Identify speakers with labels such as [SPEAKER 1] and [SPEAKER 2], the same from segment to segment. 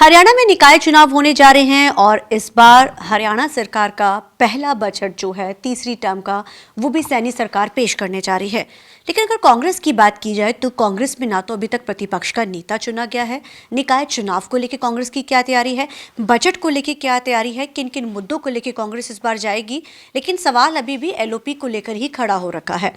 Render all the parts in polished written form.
[SPEAKER 1] हरियाणा में निकाय चुनाव होने जा रहे हैं और इस बार हरियाणा सरकार का पहला बजट जो है तीसरी टर्म का, वो भी सैनी सरकार पेश करने जा रही है। लेकिन अगर कांग्रेस की बात की जाए तो कांग्रेस में ना तो अभी तक प्रतिपक्ष का नेता चुना गया है, निकाय चुनाव को लेकर कांग्रेस की क्या तैयारी है, बजट को लेकर क्या तैयारी है, किन किन मुद्दों को लेकर कांग्रेस इस बार जाएगी। लेकिन सवाल अभी भी एलओपी को लेकर ही खड़ा हो रखा है,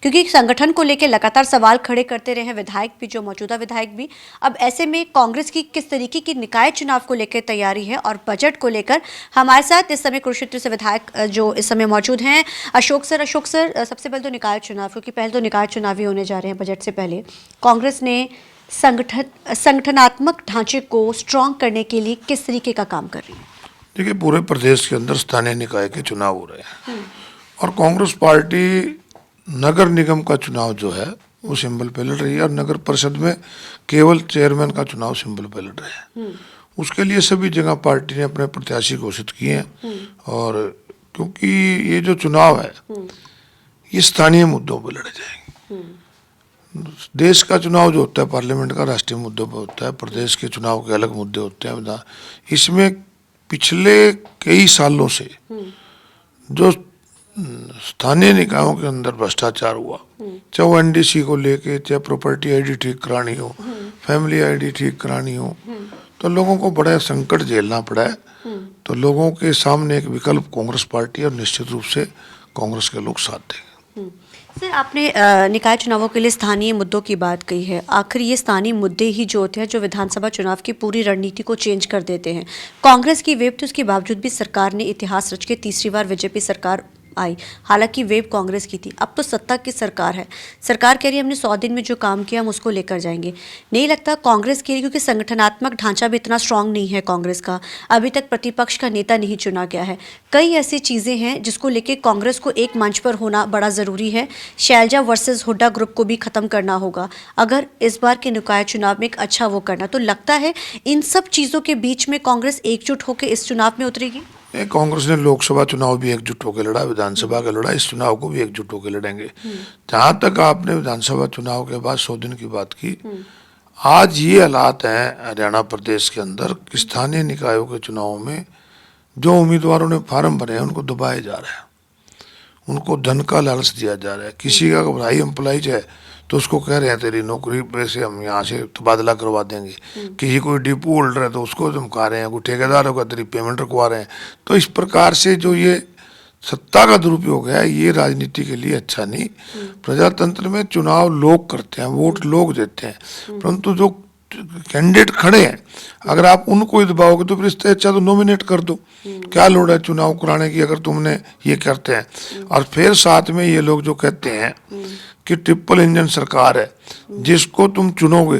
[SPEAKER 1] क्योंकि संगठन को लेकर लगातार सवाल खड़े करते रहे विधायक भी, जो मौजूदा विधायक भी। अब ऐसे में कांग्रेस की किस तरीके की निकाय चुनाव को लेकर तैयारी है और बजट को लेकर हमारे साथ इस समय कुरुक्षेत्र से विधायक जो इस समय मौजूद हैं, अशोक सर, सबसे पहले तो निकाय चुनाव, क्योंकि पहले तो निकाय चुनाव ही होने जा रहे हैं बजट से पहले। कांग्रेस ने संगठनात्मक ढांचे को स्ट्रांग करने के लिए किस तरीके का काम कर रही है?
[SPEAKER 2] देखिए, पूरे प्रदेश के अंदर स्थानीय निकाय के चुनाव हो रहे हैं और कांग्रेस पार्टी नगर निगम का चुनाव जो है वो सिंबल पे लड़ रही है और नगर परिषद में केवल चेयरमैन का चुनाव सिंबल पे लड़ रहे हैं। उसके लिए सभी जगह पार्टी ने अपने प्रत्याशी घोषित किए हैं और क्योंकि ये जो चुनाव है ये स्थानीय मुद्दों पर लड़े जाएंगे। देश का चुनाव जो होता है पार्लियामेंट का राष्ट्रीय मुद्दों पर होता है, प्रदेश के चुनाव के अलग मुद्दे होते हैं। इसमें पिछले कई सालों से जो स्थानीय निकायों के अंदर भ्रष्टाचार हुआ, चाहे वो एनडीसी को लेके, चाहे प्रॉपर्टी आईडी ठीक करानी हो, फैमिली आईडी ठीक करानी हो, तो लोगों को बड़ा संकट झेलना पड़ा है। तो लोगों के सामने एक विकल्प कांग्रेस पार्टी और निश्चित रूप से कांग्रेस के लोग साथ देंगे।
[SPEAKER 1] सर, आपने निकाय चुनावों के लिए स्थानीय मुद्दों की बात कही है। आखिर ये स्थानीय मुद्दे ही जो होते हैं जो विधानसभा चुनाव की पूरी रणनीति को चेंज कर देते हैं। कांग्रेस की वेव थी, उसके बावजूद भी सरकार ने इतिहास रच के तीसरी बार बीजेपी सरकार आई। हालांकि वेव कांग्रेस की थी, अब तो सत्ता की सरकार है। सरकार कह रही है हमने 100 दिन में जो काम किया हम उसको लेकर जाएंगे। नहीं लगता कांग्रेस के लिए, क्योंकि संगठनात्मक ढांचा भी इतना स्ट्रांग नहीं है कांग्रेस का, अभी तक प्रतिपक्ष का नेता नहीं चुना गया है। कई ऐसी चीज़ें हैं जिसको लेकर कांग्रेस को एक मंच पर होना बड़ा ज़रूरी है। शैलजा वर्सेस हुड्डा ग्रुप को भी ख़त्म करना होगा अगर इस बार के निकाय चुनाव में एक अच्छा वो करना। तो लगता है इन सब चीज़ों के बीच में कांग्रेस एकजुट होकर इस चुनाव में उतरेगी।
[SPEAKER 2] कांग्रेस ने लोकसभा चुनाव भी एकजुट होकर लड़ा, विधानसभा का लड़ा, इस चुनाव को भी एकजुट होकर लड़ेंगे। जहां तक आपने विधानसभा चुनाव के बाद 100 दिन की बात की, आज ये हालात हैं हरियाणा प्रदेश के अंदर कि स्थानीय निकायों के चुनाव में जो उम्मीदवारों ने फार्म भरे हैं उनको दबाया जा रहा है, उनको धन का लालच दिया जा रहा है। किसी का भाई एम्प्लॉइज है तो उसको कह रहे हैं तेरी नौकरी पे से हम यहाँ से तबादला करवा देंगे। किसी कोई डिपो होल्डर है तो उसको धमका रहे हैं, कोई ठेकेदार होगा तेरी पेमेंट रखवा रहे हैं। तो इस प्रकार से जो ये सत्ता का दुरुपयोग है ये राजनीति के लिए अच्छा नहीं। प्रजातंत्र में चुनाव लोग करते हैं, वोट लोग देते हैं, परंतु जो कैंडिडेट खड़े हैं अगर आप उनको ही दबाओगे तो फिर इससे अच्छा तो नॉमिनेट कर दो। क्या लोड़ है चुनाव कराने की अगर तुमने ये करते हैं। और फिर साथ में ये लोग जो कहते हैं कि ट्रिपल इंजन सरकार है, जिसको तुम चुनोगे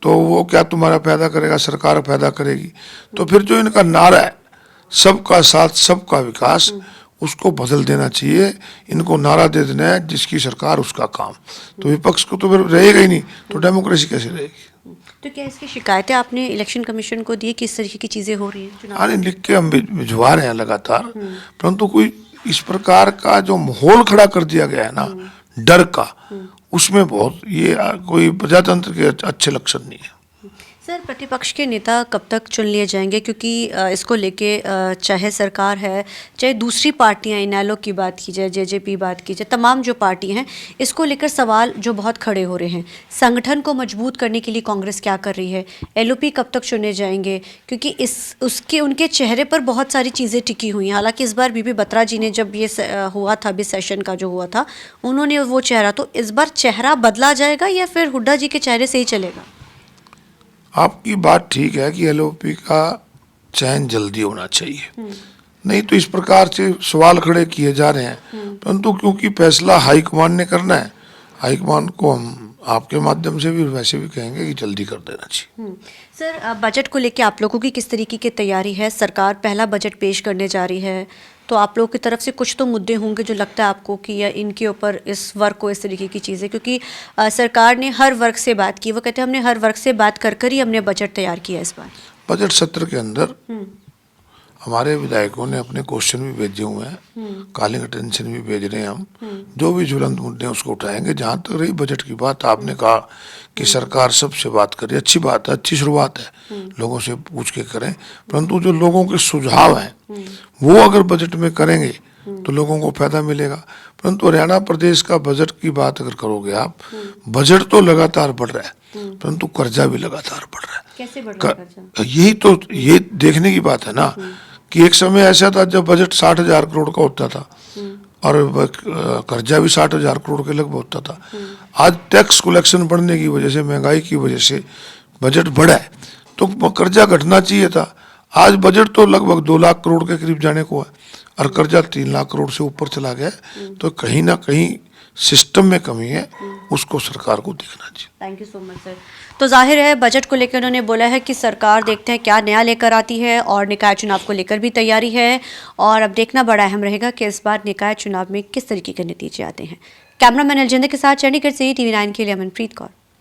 [SPEAKER 2] तो वो क्या तुम्हारा फायदा करेगा, सरकार फायदा करेगी। तो फिर जो इनका नारा है सबका साथ सबका विकास, उसको बदल देना चाहिए। इनको नारा दे देना है जिसकी सरकार उसका काम। तो विपक्ष को तो फिर रहेगा ही नहीं, तो डेमोक्रेसी कैसे रहेगी।
[SPEAKER 1] तो क्या इसकी शिकायतें आपने इलेक्शन कमीशन को दी, किस तरीके की चीजें हो रही हैं?
[SPEAKER 2] हाँ, लिख के हम भिजवा रहे हैं लगातार, परंतु कोई इस प्रकार का जो माहौल खड़ा कर दिया गया है ना डर का, उसमें बहुत ये कोई प्रजातंत्र के अच्छे लक्षण नहीं है।
[SPEAKER 1] सर, प्रतिपक्ष के नेता कब तक चुन लिए जाएंगे? क्योंकि इसको लेके चाहे सरकार है, चाहे दूसरी पार्टियां, इनेलो की बात की जाए, जेजेपी बात की जाए, तमाम जो पार्टी हैं, इसको लेकर सवाल जो बहुत खड़े हो रहे हैं। संगठन को मजबूत करने के लिए कांग्रेस क्या कर रही है? एलओपी कब तक चुने जाएंगे? क्योंकि उनके चेहरे पर बहुत सारी चीज़ें टिकी हुई हैं। हालांकि इस बार बीबी बत्रा जी ने जब ये हुआ था, अभी सेशन का जो हुआ था, उन्होंने वो चेहरा, तो इस बार चेहरा बदला जाएगा या फिर हुड्डा जी के चेहरे से ही चलेगा?
[SPEAKER 2] आपकी बात ठीक है कि एलओपी का चयन जल्दी होना चाहिए, नहीं तो इस प्रकार से सवाल खड़े किए जा रहे हैं। परंतु क्योंकि फैसला हाईकमान ने करना है, हाईकमान को हम आपके माध्यम से भी वैसे भी कहेंगे कि जल्दी कर देना चाहिए।
[SPEAKER 1] सर, बजट को लेकर आप लोगों की किस तरीके की तैयारी है? सरकार पहला बजट पेश करने जा रही है, तो आप लोगों की तरफ से कुछ तो मुद्दे होंगे जो लगता है आपको कि या इनके ऊपर इस वर्ग को इस तरीके की चीज़ें, क्योंकि सरकार ने हर वर्ग से बात की, वो कहते हैं हमने हर वर्ग से बात कर ही हमने बजट तैयार किया इस बार।
[SPEAKER 2] बजट सत्र के अंदर हमारे विधायकों ने अपने क्वेश्चन भी भेजे हुए हैं, कॉलिंग अटेंशन भी भेज रहे हैं हम, जो भी ज्वलंत मुद्दे हैं उसको उठाएंगे। जहाँ तक रही बजट की बात, आपने कहा कि सरकार सबसे बात करे, अच्छी बात है, अच्छी शुरुआत है, लोगों से पूछ के करें, परंतु जो लोगों के सुझाव हैं वो अगर बजट में करेंगे तो लोगों को फायदा मिलेगा। परंतु हरियाणा प्रदेश का बजट की बात अगर करोगे आप, बजट तो लगातार बढ़ रहा है परंतु कर्जा भी लगातार बढ़ रहा है।
[SPEAKER 1] कैसे बढ़ रहा है कर्जा?
[SPEAKER 2] यही तो ये देखने की बात है ना कि एक समय ऐसा था जब बजट 60,000 करोड़ का होता था और कर्जा भी 60,000 करोड़ के लगभग होता था। आज टैक्स कलेक्शन बढ़ने की वजह से, महंगाई की वजह से बजट बढ़ा है, तो कर्जा घटना चाहिए था। आज बजट तो लगभग 2 लाख करोड़ के करीब जाने को है और कर्जा 3 लाख करोड़ से ऊपर चला गया है। तो कहीं ना कहीं सिस्टम में कमी है, उसको सरकार को देखना चाहिए।
[SPEAKER 1] Thank you so much sir. तो जाहिर है बजट को लेकर उन्होंने बोला है कि सरकार देखते हैं क्या नया लेकर आती है और निकाय चुनाव को लेकर भी तैयारी है, और अब देखना बड़ा अहम रहेगा कि इस बार निकाय चुनाव में किस तरीके के नतीजे आते हैं। कैमरामैन अलजिंदर के साथ चंडीगढ़ से TV9 के लिए अमनप्रीत कौर।